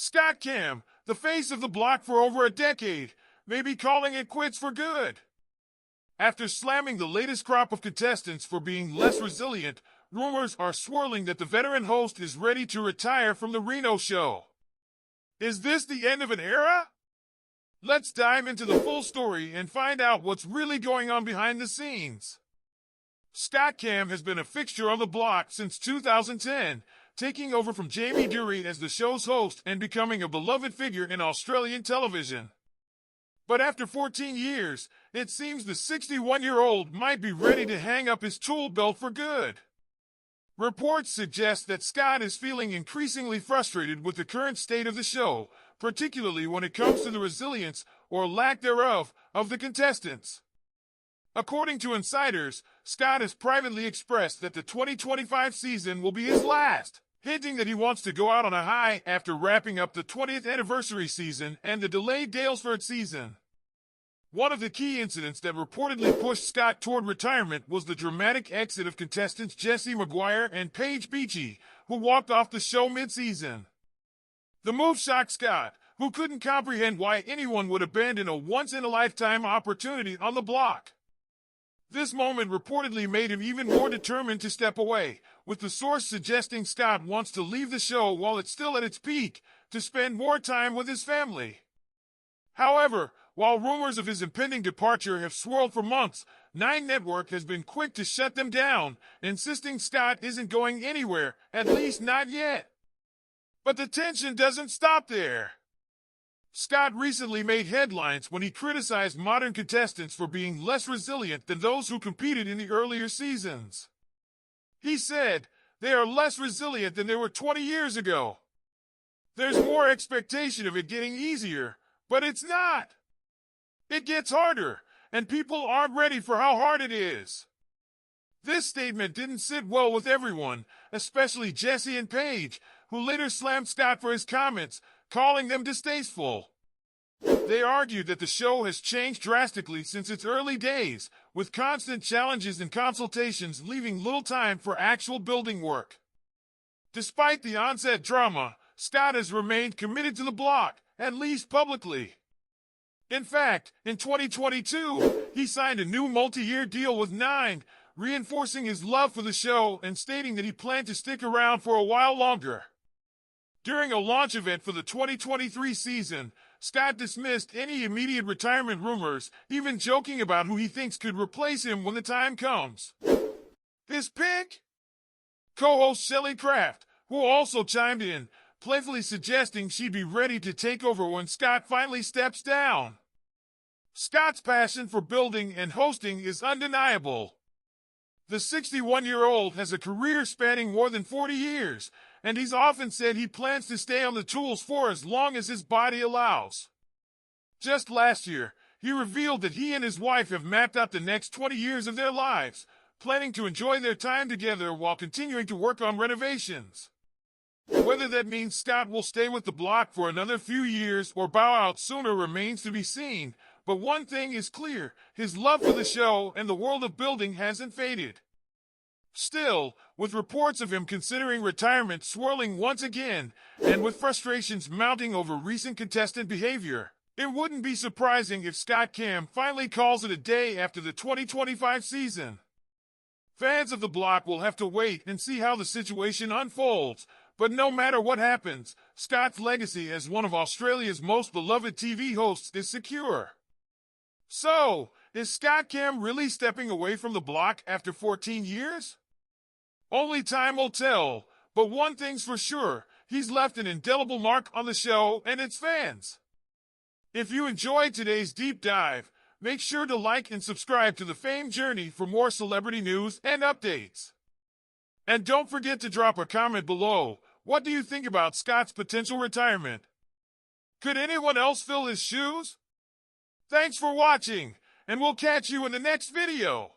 Scott Cam, the face of the block for over a decade, may be calling it quits for good. After slamming the latest crop of contestants for being less resilient, rumors are swirling that the veteran host is ready to retire from the Reno show. Is this the end of an era? Let's dive into the full story and find out what's really going on behind the scenes. Scott Cam has been a fixture on the block since 2010, taking over from Jamie Dury as the show's host and becoming a beloved figure in Australian television. But after 14 years, it seems the 61-year-old might be ready to hang up his tool belt for good. Reports suggest that Scott is feeling increasingly frustrated with the current state of the show, particularly when it comes to the resilience, or lack thereof, of the contestants. According to insiders, Scott has privately expressed that the 2025 season will be his last, hinting that he wants to go out on a high after wrapping up the 20th anniversary season and the delayed Daylesford season. One of the key incidents that reportedly pushed Scott toward retirement was the dramatic exit of contestants Jesse McGuire and Paige Beachy, who walked off the show mid-season. The move shocked Scott, who couldn't comprehend why anyone would abandon a once-in-a-lifetime opportunity on the block. This moment reportedly made him even more determined to step away, with the source suggesting Scott wants to leave the show while it's still at its peak, to spend more time with his family. However, while rumors of his impending departure have swirled for months, Nine Network has been quick to shut them down, insisting Scott isn't going anywhere, at least not yet. But the tension doesn't stop there. Scott recently made headlines when he criticized modern contestants for being less resilient than those who competed in the earlier seasons. He said, "They are less resilient than they were 20 years ago. There's more expectation of it getting easier, but it's not. It gets harder, and people aren't ready for how hard it is." This statement didn't sit well with everyone, especially Jesse and Paige, who later slammed Scott for his comments, calling them distasteful. They argued that the show has changed drastically since its early days, with constant challenges and consultations leaving little time for actual building work. Despite the onset drama, Scott has remained committed to the block, at least publicly. In fact, in 2022, he signed a new multi-year deal with Nine, reinforcing his love for the show and stating that he planned to stick around for a while longer. During a launch event for the 2023 season, Scott dismissed any immediate retirement rumors, even joking about who he thinks could replace him when the time comes. His pick? Co-host Shelley Kraft, who also chimed in, playfully suggesting she'd be ready to take over when Scott finally steps down. Scott's passion for building and hosting is undeniable. The 61-year-old has a career spanning more than 40 years, and he's often said he plans to stay on the tools for as long as his body allows. Just last year, he revealed that he and his wife have mapped out the next 20 years of their lives, planning to enjoy their time together while continuing to work on renovations. Whether that means Scott will stay with the block for another few years or bow out sooner remains to be seen, but one thing is clear, his love for the show and the world of building hasn't faded. Still, with reports of him considering retirement swirling once again, and with frustrations mounting over recent contestant behavior, it wouldn't be surprising if Scott Cam finally calls it a day after the 2025 season. Fans of the block will have to wait and see how the situation unfolds, but no matter what happens, Scott's legacy as one of Australia's most beloved TV hosts is secure. So, is Scott Cam really stepping away from the block after 14 years? Only time will tell, but one thing's for sure, he's left an indelible mark on the show and its fans. If you enjoyed today's deep dive, make sure to like and subscribe to the Fame Journey for more celebrity news and updates. And don't forget to drop a comment below. What do you think about Scott's potential retirement? Could anyone else fill his shoes? Thanks for watching, and we'll catch you in the next video.